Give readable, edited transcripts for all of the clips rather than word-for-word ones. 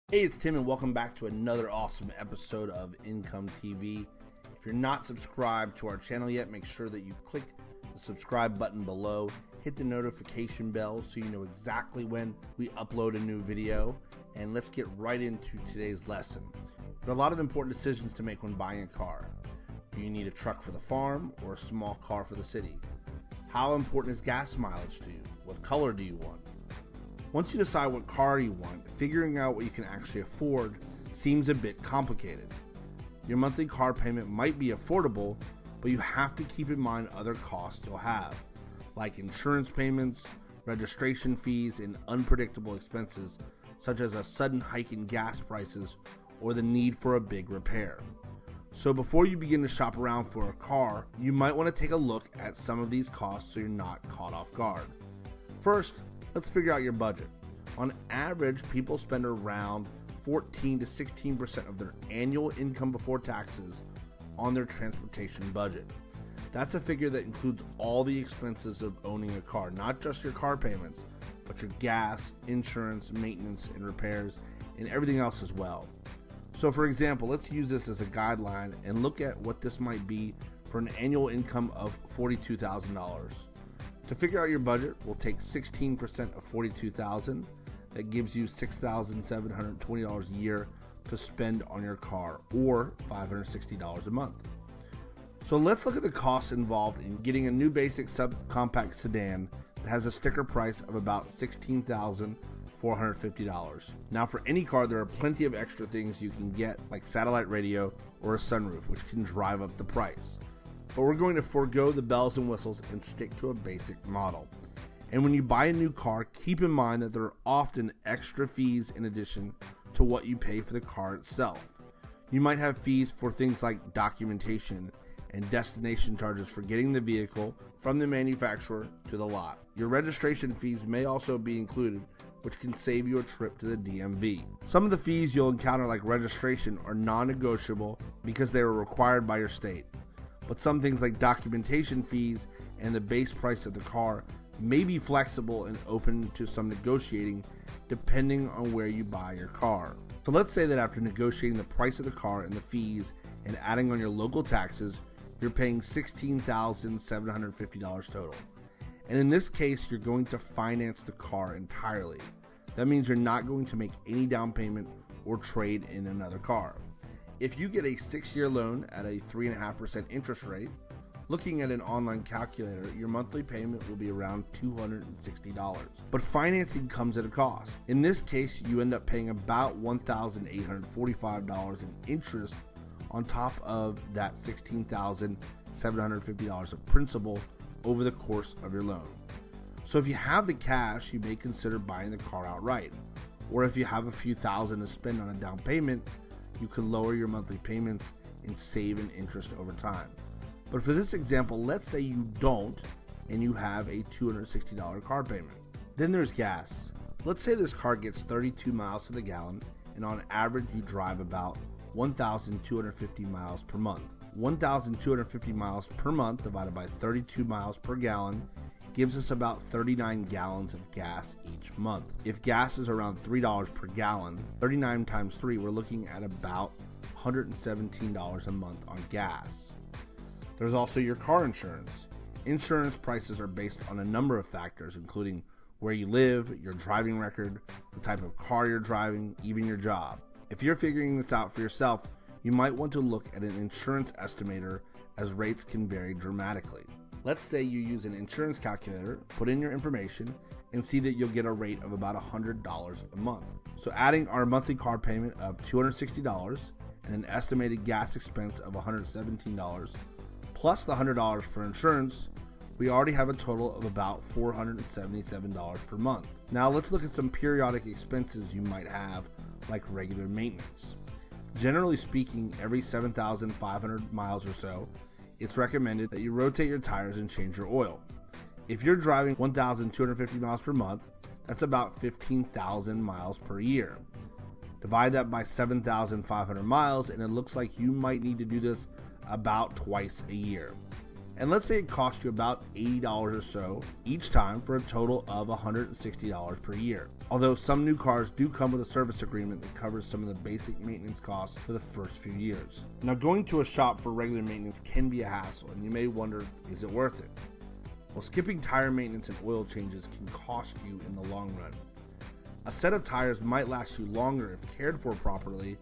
Hey, it's Tim and welcome back to another awesome episode of Income TV. If you're not subscribed to our channel yet, make sure that you click the subscribe button below, hit the notification bell so you know exactly when we upload a new video, and let's get right into today's lesson. There are a lot of important decisions to make when buying a car. Do you need a truck for the farm or a small car for the city? How important is gas mileage to you? What color do you want? Once you decide what car you want, figuring out what you can actually afford seems a bit complicated. Your monthly car payment might be affordable, but you have to keep in mind other costs you'll have, like insurance payments, registration fees, and unpredictable expenses such as a sudden hike in gas prices or the need for a big repair. So before you begin to shop around for a car, you might want to take a look at some of these costs so you're not caught off guard. First, let's figure out your budget. On average, people spend around 14 to 16% of their annual income before taxes on their transportation budget. That's a figure that includes all the expenses of owning a car, not just your car payments, but your gas, insurance, maintenance, and repairs, and everything else as well. So for example, let's use this as a guideline and look at what this might be for an annual income of $42,000. To figure out your budget, we'll take 16% of $42,000. That gives you $6,720 a year to spend on your car, or $560 a month. So let's look at the costs involved in getting a new basic subcompact sedan that has a sticker price of about $16,450. Now for any car, there are plenty of extra things you can get, like satellite radio or a sunroof, which can drive up the price. But we're going to forego the bells and whistles and stick to a basic model. And when you buy a new car, keep in mind that there are often extra fees in addition to what you pay for the car itself. You might have fees for things like documentation and destination charges for getting the vehicle from the manufacturer to the lot. Your registration fees may also be included, which can save you a trip to the DMV. Some of the fees you'll encounter, like registration, are non-negotiable because they are required by your state. But some things like documentation fees and the base price of the car may be flexible and open to some negotiating depending on where you buy your car. So let's say that after negotiating the price of the car and the fees and adding on your local taxes, you're paying $16,750 total. And in this case, you're going to finance the car entirely. That means you're not going to make any down payment or trade in another car. If you get a 6-year loan at a 3.5% interest rate, looking at an online calculator, your monthly payment will be around $260. But financing comes at a cost. In this case, you end up paying about $1,845 in interest on top of that $16,750 of principal over the course of your loan. So if you have the cash, you may consider buying the car outright. Or if you have a few thousand to spend on a down payment, you can lower your monthly payments and save in interest over time. But for this example, let's say you don't and you have a $260 car payment. Then there's gas. Let's say this car gets 32 miles to the gallon, and on average you drive about 1,250 miles per month. 1,250 miles per month divided by 32 miles per gallon gives us about 39 gallons of gas each month. If gas is around $3 per gallon, 39 times 3, we're looking at about $117 a month on gas. There's also your car insurance. Insurance prices are based on a number of factors, including where you live, your driving record, the type of car you're driving, even your job. If you're figuring this out for yourself, you might want to look at an insurance estimator, as rates can vary dramatically. Let's say you use an insurance calculator, put in your information, and see that you'll get a rate of about $100 a month. So adding our monthly car payment of $260 and an estimated gas expense of $117, plus the $100 for insurance, we already have a total of about $477 per month. Now let's look at some periodic expenses you might have, like regular maintenance. Generally speaking, every 7,500 miles or so, it's recommended that you rotate your tires and change your oil. If you're driving 1,250 miles per month, that's about 15,000 miles per year. Divide that by 7,500 miles, and it looks like you might need to do this about twice a year. And let's say it costs you about $80 or so each time for a total of $160 per year. Although some new cars do come with a service agreement that covers some of the basic maintenance costs for the first few years. Now, going to a shop for regular maintenance can be a hassle, and you may wonder, is it worth it? Well, skipping tire maintenance and oil changes can cost you in the long run. A set of tires might last you longer if cared for properly,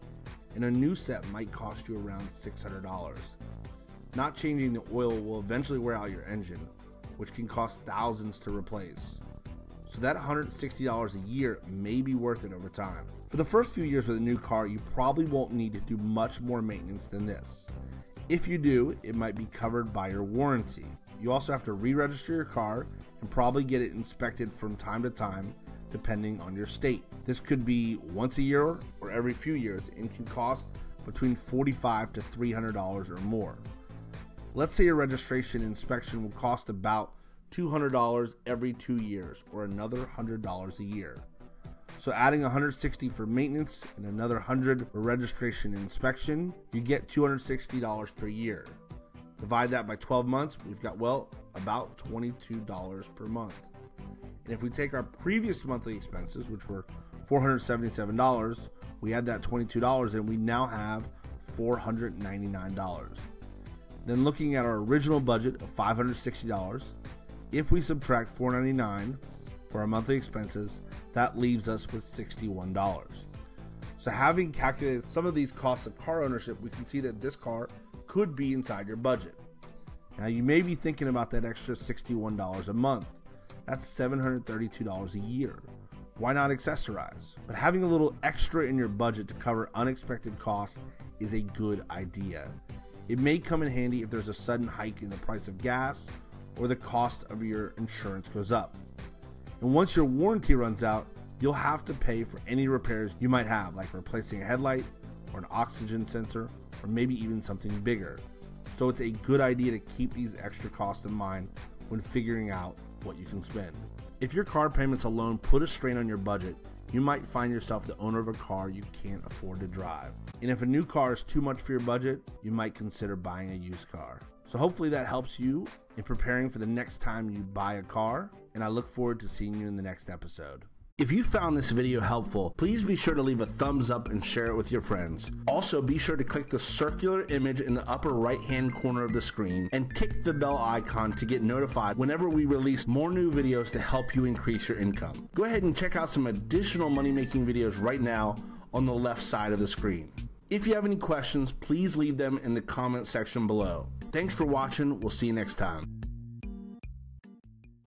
and a new set might cost you around $600. Not changing the oil will eventually wear out your engine, which can cost thousands to replace. So that $160 a year may be worth it over time. For the first few years with a new car, you probably won't need to do much more maintenance than this. If you do, it might be covered by your warranty. You also have to re-register your car and probably get it inspected from time to time, depending on your state. This could be once a year or every few years and can cost between $45 to $300 or more. Let's say your registration inspection will cost about $200 every 2 years, or another $100 a year. So adding $160 for maintenance and another $100 for registration and inspection, you get $260 per year. Divide that by 12 months, we've got, well, about $22 per month. And if we take our previous monthly expenses, which were $477, we add that $22 and we now have $499. Then looking at our original budget of $560, if we subtract $499 for our monthly expenses, that leaves us with $61. So having calculated some of these costs of car ownership, we can see that this car could be inside your budget. Now you may be thinking about that extra $61 a month. That's $732 a year. Why not accessorize? But having a little extra in your budget to cover unexpected costs is a good idea. It may come in handy if there's a sudden hike in the price of gas or the cost of your insurance goes up. And once your warranty runs out, you'll have to pay for any repairs you might have, like replacing a headlight or an oxygen sensor, or maybe even something bigger. So it's a good idea to keep these extra costs in mind when figuring out what you can spend. If your car payments alone put a strain on your budget, you might find yourself the owner of a car you can't afford to drive. And if a new car is too much for your budget, you might consider buying a used car. So hopefully that helps you in preparing for the next time you buy a car, and I look forward to seeing you in the next episode. If you found this video helpful, please be sure to leave a thumbs up and share it with your friends. Also, be sure to click the circular image in the upper right-hand corner of the screen and tick the bell icon to get notified whenever we release more new videos to help you increase your income. Go ahead and check out some additional money-making videos right now on the left side of the screen. If you have any questions, please leave them in the comment section below. Thanks for watching. We'll see you next time.